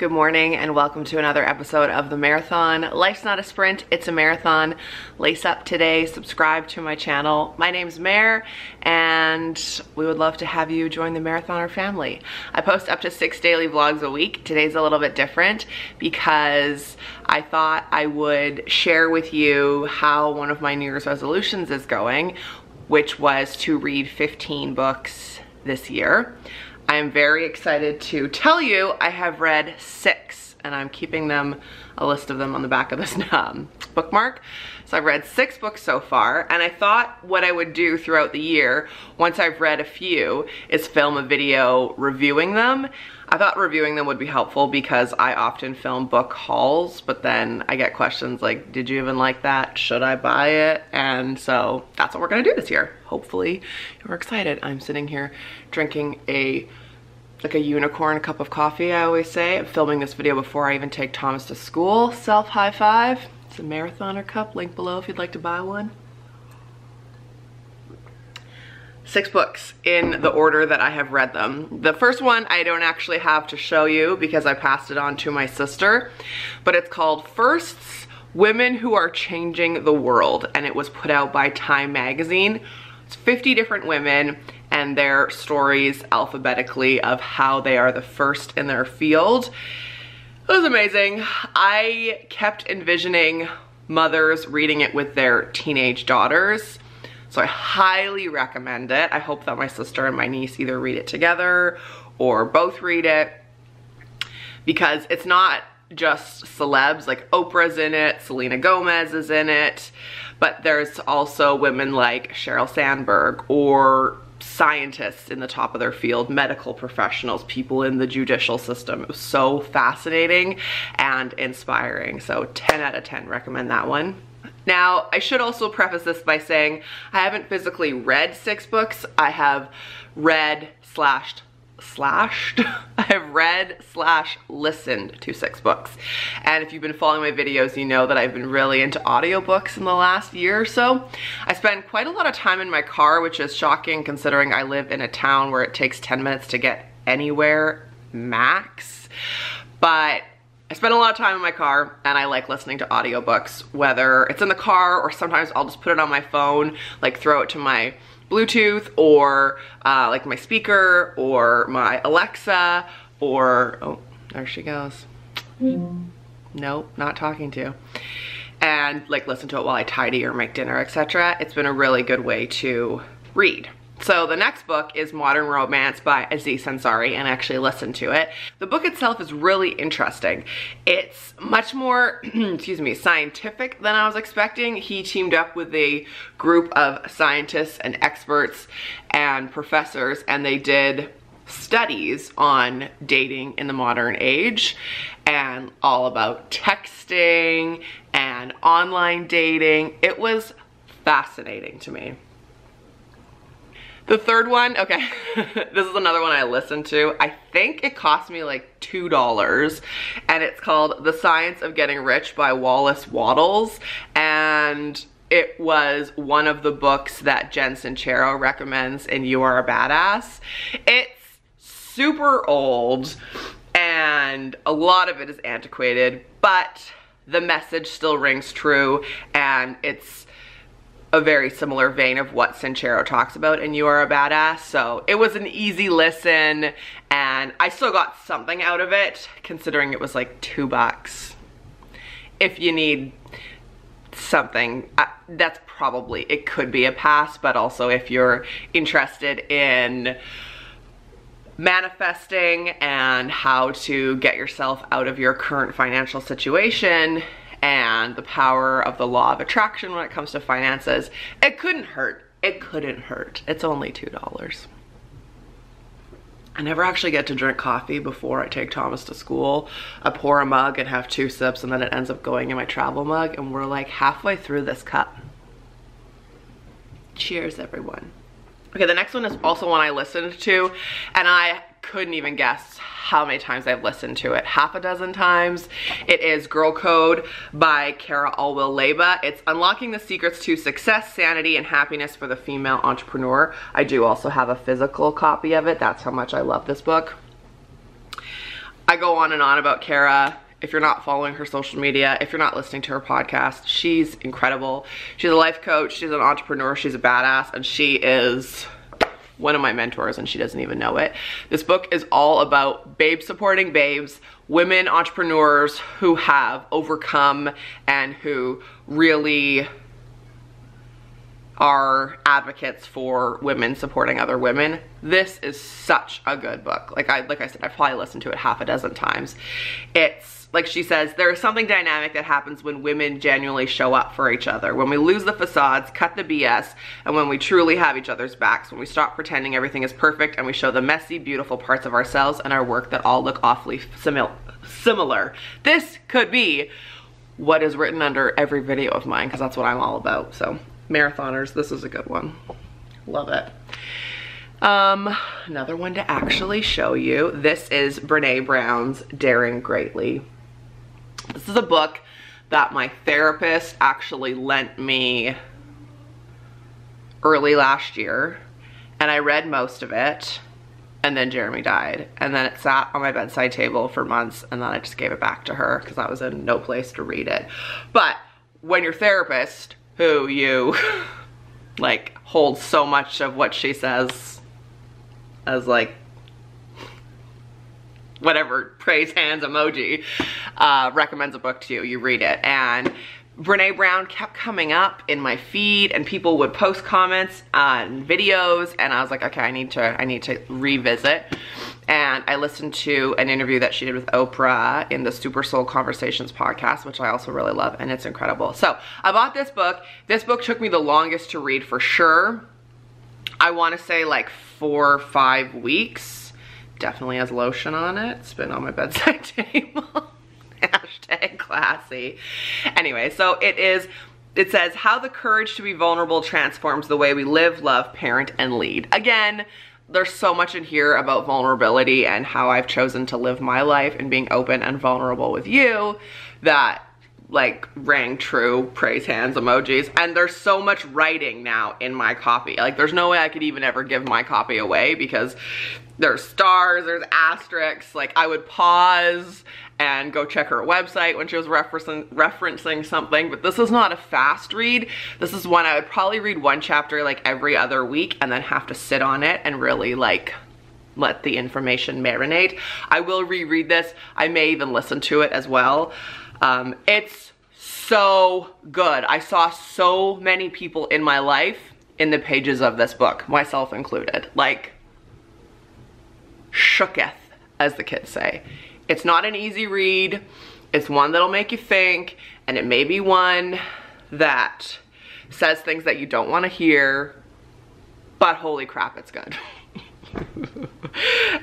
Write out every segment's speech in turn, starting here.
Good morning and welcome to another episode of the Mareathon. Life's not a sprint, it's a marathon. Lace up today, subscribe to my channel. My name's Mare and we would love to have you join the Mareathoner family. I post up to 6 daily vlogs a week. Today's a little bit different because I thought I would share with you how one of my New Year's resolutions is going, which was to read 15 books this year. I am very excited to tell you I have read 6 and I'm keeping them, a list of them on the back of this bookmark. So I've read 6 books so far, and I thought what I would do throughout the year, once I've read a few, is film a video reviewing them. I thought reviewing them would be helpful because I often film book hauls, but then I get questions like, did you even like that? Should I buy it? And so that's what we're gonna do this year. Hopefully you're excited. I'm sitting here drinking like a unicorn cup of coffee, I always say. I'm filming this video before I even take Thomas to school. Self high five. It's a Mareathoner cup, link below if you'd like to buy one. 6 books in the order that I have read them. The first one I don't actually have to show you because I passed it on to my sister, but it's called Firsts, Women Who Are Changing the World, and it was put out by Time magazine. It's 50 different women and their stories alphabetically of how they are the first in their field. It was amazing. I kept envisioning mothers reading it with their teenage daughters. So I highly recommend it. I hope that my sister and my niece either read it together or both read it, because it's not just celebs, like Oprah's in it, Selena Gomez is in it, but there's also women like Sheryl Sandberg or scientists in the top of their field, medical professionals, people in the judicial system. It was so fascinating and inspiring. So 10 out of 10, recommend that one. Now, I should also preface this by saying I haven't physically read 6 books. I have read listened to 6 books. And if you've been following my videos, you know that I've been really into audiobooks in the last year or so. I spend quite a lot of time in my car, which is shocking considering I live in a town where it takes 10 minutes to get anywhere max. But I spend a lot of time in my car and I like listening to audiobooks, whether it's in the car or sometimes I'll just put it on my phone, like throw it to my Bluetooth or like my speaker or my Alexa or, oh, there she goes. Nope, not talking to. And like listen to it while I tidy or make dinner, etc. It's been a really good way to read. So the next book is Modern Romance by Aziz Ansari, and I actually listened to it. The book itself is really interesting. It's much more, excuse me, scientific than I was expecting. He teamed up with a group of scientists and experts and professors, and they did studies on dating in the modern age and all about texting and online dating. It was fascinating to me. The third one, okay, this is another one I listened to. I think it cost me like $2, and it's called The Science of Getting Rich by Wallace Wattles, and it was one of the books that Jen Sincero recommends in You Are a Badass. It's super old, and a lot of it is antiquated, but the message still rings true, and it's a very similar vein of what Sincero talks about in You Are a Badass. So it was an easy listen and I still got something out of it considering it was like $2. If you need something, that's probably, it could be a pass, but also if you're interested in manifesting and how to get yourself out of your current financial situation and the power of the law of attraction when it comes to finances, it couldn't hurt. It couldn't hurt. It's only $2. I never actually get to drink coffee before I take Thomas to school. I pour a mug and have 2 sips and then it ends up going in my travel mug and we're like halfway through this cup. Cheers, everyone. Okay, the next one is also one I listened to and I couldn't even guess how many times I've listened to it. 6 times. It is Girl Code by Cara Alwill-Leyba. It's unlocking the secrets to success, sanity, and happiness for the female entrepreneur. I do also have a physical copy of it. That's how much I love this book. I go on and on about Kara. If you're not following her social media, if you're not listening to her podcast, she's incredible. She's a life coach, she's an entrepreneur, she's a badass, and she is one of my mentors, and she doesn't even know it. This book is all about babes supporting babes, women entrepreneurs who have overcome and who really are advocates for women supporting other women. This is such a good book. Like I said, I've probably listened to it half a dozen times. It's like she says, there is something dynamic that happens when women genuinely show up for each other. When we lose the facades, cut the BS, and when we truly have each other's backs. When we stop pretending everything is perfect and we show the messy, beautiful parts of ourselves and our work that all look awfully similar. This could be what is written under every video of mine, because that's what I'm all about. So Mareathoners, this is a good one. Love it. Another one to actually show you. This is Brene Brown's Daring Greatly. This is a book that my therapist actually lent me early last year, and I read most of it, and then Jeremy died, and then it sat on my bedside table for months, and then I just gave it back to her because I was in no place to read it. But when your therapist, who you like hold so much of what she says as like whatever praise hands emoji, recommends a book to you, you read it. And Brene Brown kept coming up in my feed, and people would post comments on videos, and I was like, okay, I need to revisit. And I listened to an interview that she did with Oprah in the Super Soul Conversations podcast, which I also really love, and it's incredible. So I bought this book. This book took me the longest to read for sure. I want to say like 4 or 5 weeks. Definitely has lotion on it. It's been on my bedside table. Hashtag classy. Anyway, so it says how the courage to be vulnerable transforms the way we live, love, parent, and lead. Again, there's so much in here about vulnerability and how I've chosen to live my life and being open and vulnerable with you that like rang true, praise hands emojis. And there's so much writing now in my copy. Like there's no way I could even ever give my copy away because there's stars, there's asterisks. Like I would pause and go check her website when she was referencing something, but this is not a fast read. This is one I would probably read 1 chapter like every other week and then have to sit on it and really like let the information marinate. I will reread this. I may even listen to it as well. It's so good. I saw so many people in my life in the pages of this book, myself included, like shooketh, as the kids say. It's not an easy read. It's one that'll make you think, and it may be one that says things that you don't want to hear, but holy crap, it's good.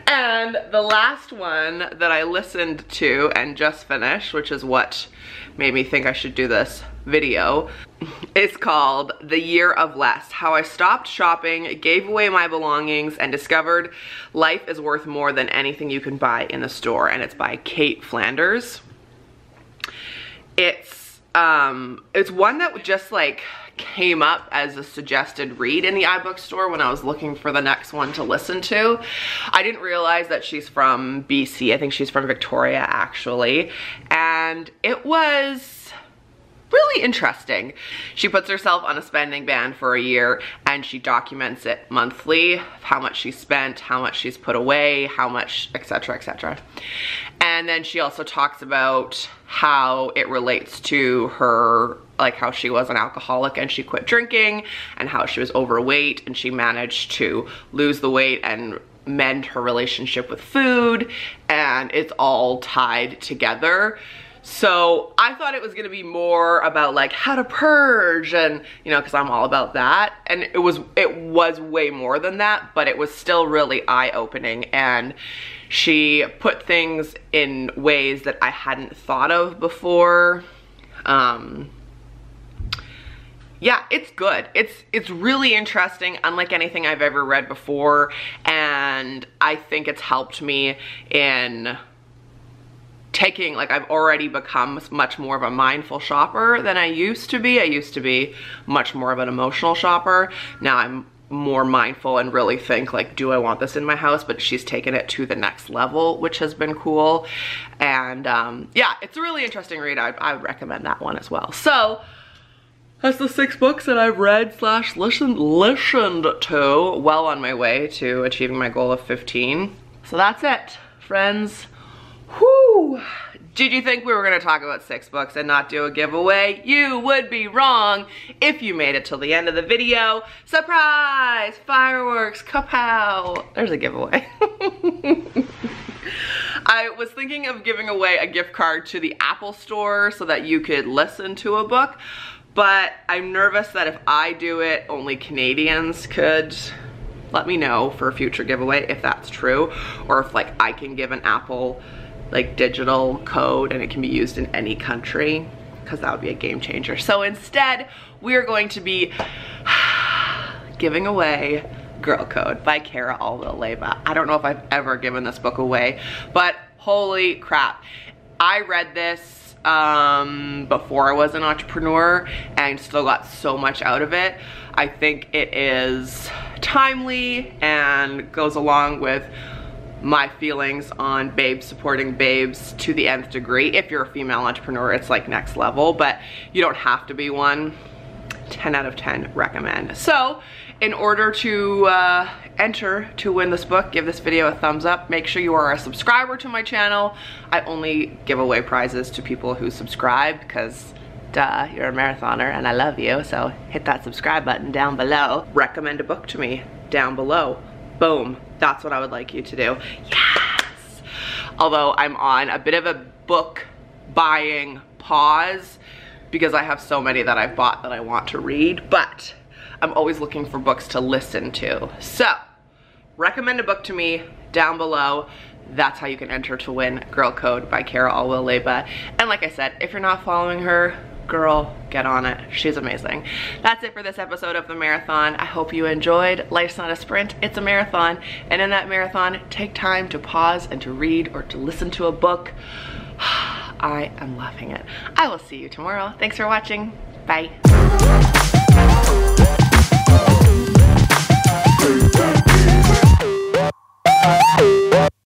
And the last one that I listened to and just finished, which is what made me think I should do this video, is called The Year of Less: How I Stopped Shopping, Gave Away My Belongings, and Discovered Life is Worth More Than Anything You Can Buy in the Store. And it's by Kate Flanders. It's one that just like came up as a suggested read in the iBook store when I was looking for the next one to listen to. I didn't realize that she's from BC. I think she's from Victoria actually. And it was really interesting. She puts herself on a spending ban for a year and she documents it monthly, how much she spent, how much she's put away, how much, etc., etc. And then she also talks about how it relates to her, like how she was an alcoholic and she quit drinking, and how she was overweight and she managed to lose the weight and mend her relationship with food, and it's all tied together. So I thought it was gonna be more about like how to purge and, you know, because I'm all about that. And it was way more than that, but it was still really eye-opening. And she put things in ways that I hadn't thought of before. Yeah, it's good. It's really interesting, unlike anything I've ever read before. And I think it's helped me in taking, like, I've already become much more of a mindful shopper than I used to be. I used to be much more of an emotional shopper. Now I'm more mindful and really think like, do I want this in my house? But she's taken it to the next level, which has been cool. And yeah, it's a really interesting read. I would recommend that one as well. So that's the 6 books that I've read / listened to, well on my way to achieving my goal of 15. So that's it, friends. Whew. Did you think we were gonna talk about 6 books and not do a giveaway? You would be wrong if you made it till the end of the video. Surprise! Fireworks, kapow! There's a giveaway. I was thinking of giving away a gift card to the Apple store so that you could listen to a book, but I'm nervous that if I do it, only Canadians could. Let me know for a future giveaway if that's true, or if like I can give an Apple like digital code and it can be used in any country, because that would be a game changer. So instead, we are going to be giving away Girl Code by Kara Alwill-Leyba. I don't know if I've ever given this book away, but holy crap. I read this before I was an entrepreneur and still got so much out of it. I think it is timely and goes along with my feelings on babes supporting babes to the nth degree. If you're a female entrepreneur, it's like next level, but you don't have to be one. 10 out of 10 recommend. So in order to enter to win this book, give this video a thumbs up. Make sure you are a subscriber to my channel. I only give away prizes to people who subscribe because duh, you're a marathoner and I love you. So hit that subscribe button down below. Recommend a book to me down below. Boom. That's what I would like you to do. Yes! Although I'm on a bit of a book buying pause because I have so many that I've bought that I want to read, but I'm always looking for books to listen to. So, recommend a book to me down below. That's how you can enter to win Girl Code by Kara Alwill-Leyba. And like I said, if you're not following her, girl, get on it. She's amazing. That's it for this episode of the Mareathon. I hope you enjoyed. Life's not a sprint, it's a marathon. And in that marathon, take time to pause and to read or to listen to a book. I am loving it. I will see you tomorrow. Thanks for watching. Bye.